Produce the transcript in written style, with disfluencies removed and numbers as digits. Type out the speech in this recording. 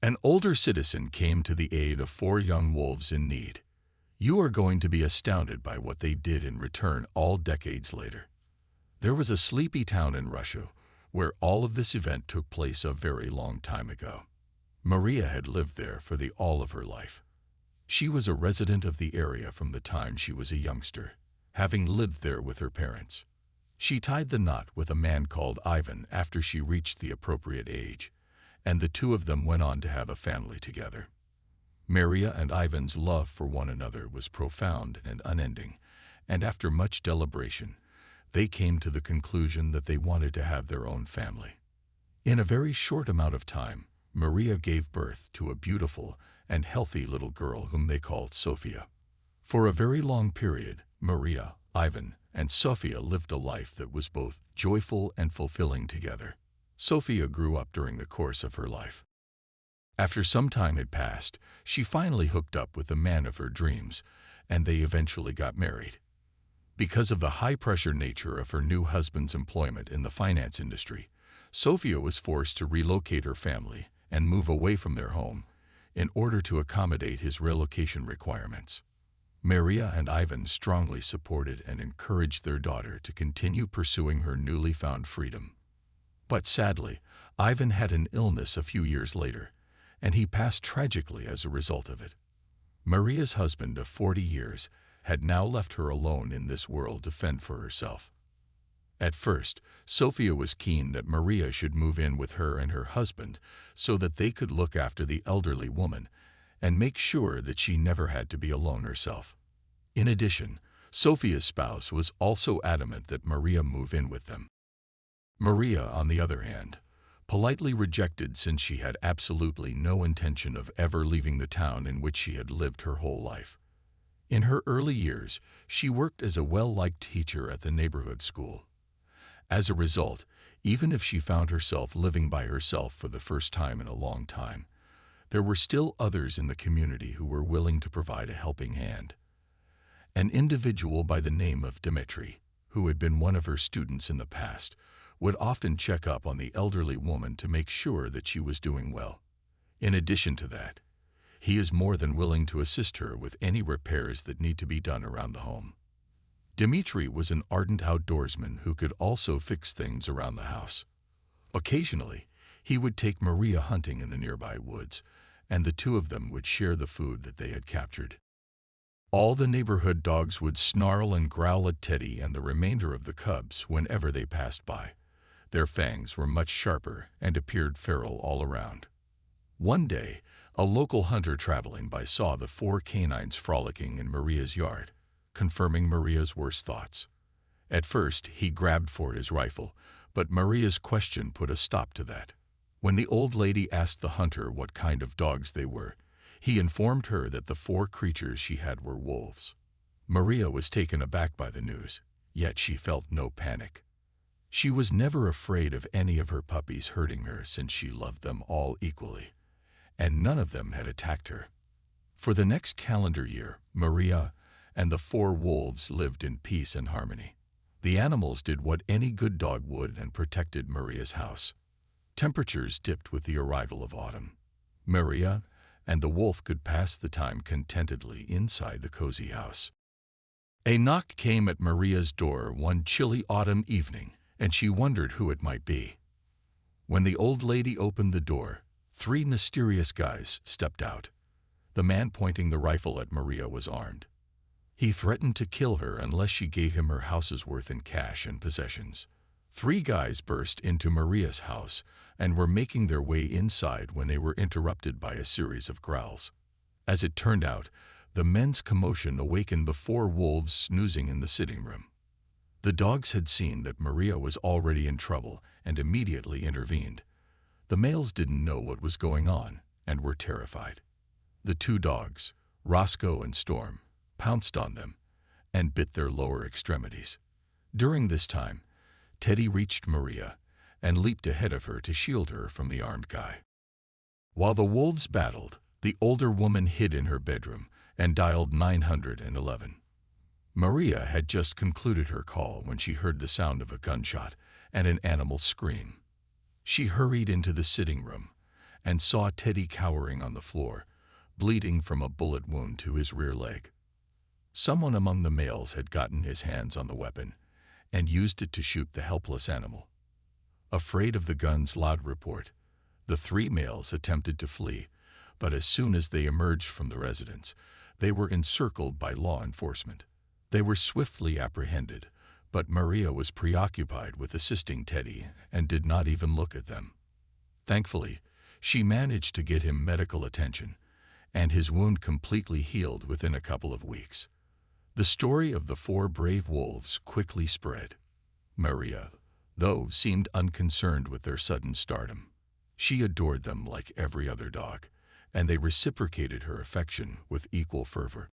An older citizen came to the aid of four young wolves in need. You are going to be astounded by what they did in return all decades later. There was a sleepy town in Russia where all of this event took place a very long time ago. Maria had lived there for all of her life. She was a resident of the area from the time she was a youngster, having lived there with her parents. She tied the knot with a man called Ivan after she reached the appropriate age, and the two of them went on to have a family together. Maria and Ivan's love for one another was profound and unending, and after much deliberation, they came to the conclusion that they wanted to have their own family. In a very short amount of time, Maria gave birth to a beautiful and healthy little girl whom they called Sophia. For a very long period, Maria, Ivan, and Sophia lived a life that was both joyful and fulfilling together. Sophia grew up during the course of her life. After some time had passed, she finally hooked up with the man of her dreams, and they eventually got married. Because of the high-pressure nature of her new husband's employment in the finance industry, Sophia was forced to relocate her family and move away from their home in order to accommodate his relocation requirements. Maria and Ivan strongly supported and encouraged their daughter to continue pursuing her newly found freedom. But sadly, Ivan had an illness a few years later, and he passed tragically as a result of it. Maria's husband of 40 years had now left her alone in this world to fend for herself. At first, Sophia was keen that Maria should move in with her and her husband so that they could look after the elderly woman and make sure that she never had to be alone herself. In addition, Sophia's spouse was also adamant that Maria move in with them. Maria, on the other hand, politely rejected since she had absolutely no intention of ever leaving the town in which she had lived her whole life. In her early years, she worked as a well-liked teacher at the neighborhood school. As a result, even if she found herself living by herself for the first time in a long time, there were still others in the community who were willing to provide a helping hand. An individual by the name of Dmitri, who had been one of her students in the past, would often check up on the elderly woman to make sure that she was doing well. In addition to that, he is more than willing to assist her with any repairs that need to be done around the home. Dmitri was an ardent outdoorsman who could also fix things around the house. Occasionally, he would take Maria hunting in the nearby woods, and the two of them would share the food that they had captured. All the neighborhood dogs would snarl and growl at Teddy and the remainder of the cubs whenever they passed by. Their fangs were much sharper and appeared feral all around. One day, a local hunter traveling by saw the four canines frolicking in Maria's yard, confirming Maria's worst thoughts. At first, he grabbed for his rifle, but Maria's question put a stop to that. When the old lady asked the hunter what kind of dogs they were, he informed her that the four creatures she had were wolves. Maria was taken aback by the news, yet she felt no panic. She was never afraid of any of her puppies hurting her since she loved them all equally, and none of them had attacked her. For the next calendar year, Maria and the four wolves lived in peace and harmony. The animals did what any good dog would and protected Maria's house. Temperatures dipped with the arrival of autumn. Maria and the wolf could pass the time contentedly inside the cozy house. A knock came at Maria's door one chilly autumn evening, and she wondered who it might be. When the old lady opened the door, three mysterious guys stepped out. The man pointing the rifle at Maria was armed. He threatened to kill her unless she gave him her house's worth in cash and possessions. Three guys burst into Maria's house and were making their way inside when they were interrupted by a series of growls. As it turned out, the men's commotion awakened the four wolves snoozing in the sitting room. The dogs had seen that Maria was already in trouble and immediately intervened. The males didn't know what was going on and were terrified. The two dogs, Roscoe and Storm, pounced on them and bit their lower extremities. During this time, Teddy reached Maria and leaped ahead of her to shield her from the armed guy. While the wolves battled, the older woman hid in her bedroom and dialed 911. Maria had just concluded her call when she heard the sound of a gunshot and an animal scream. She hurried into the sitting room and saw Teddy cowering on the floor, bleeding from a bullet wound to his rear leg. Someone among the males had gotten his hands on the weapon and used it to shoot the helpless animal. Afraid of the gun's loud report, the 3 males attempted to flee, but as soon as they emerged from the residence, they were encircled by law enforcement. They were swiftly apprehended, but Maria was preoccupied with assisting Teddy and did not even look at them. Thankfully, she managed to get him medical attention, and his wound completely healed within a couple of weeks. The story of the 4 brave wolves quickly spread. Maria, though, seemed unconcerned with their sudden stardom. She adored them like every other dog, and they reciprocated her affection with equal fervor.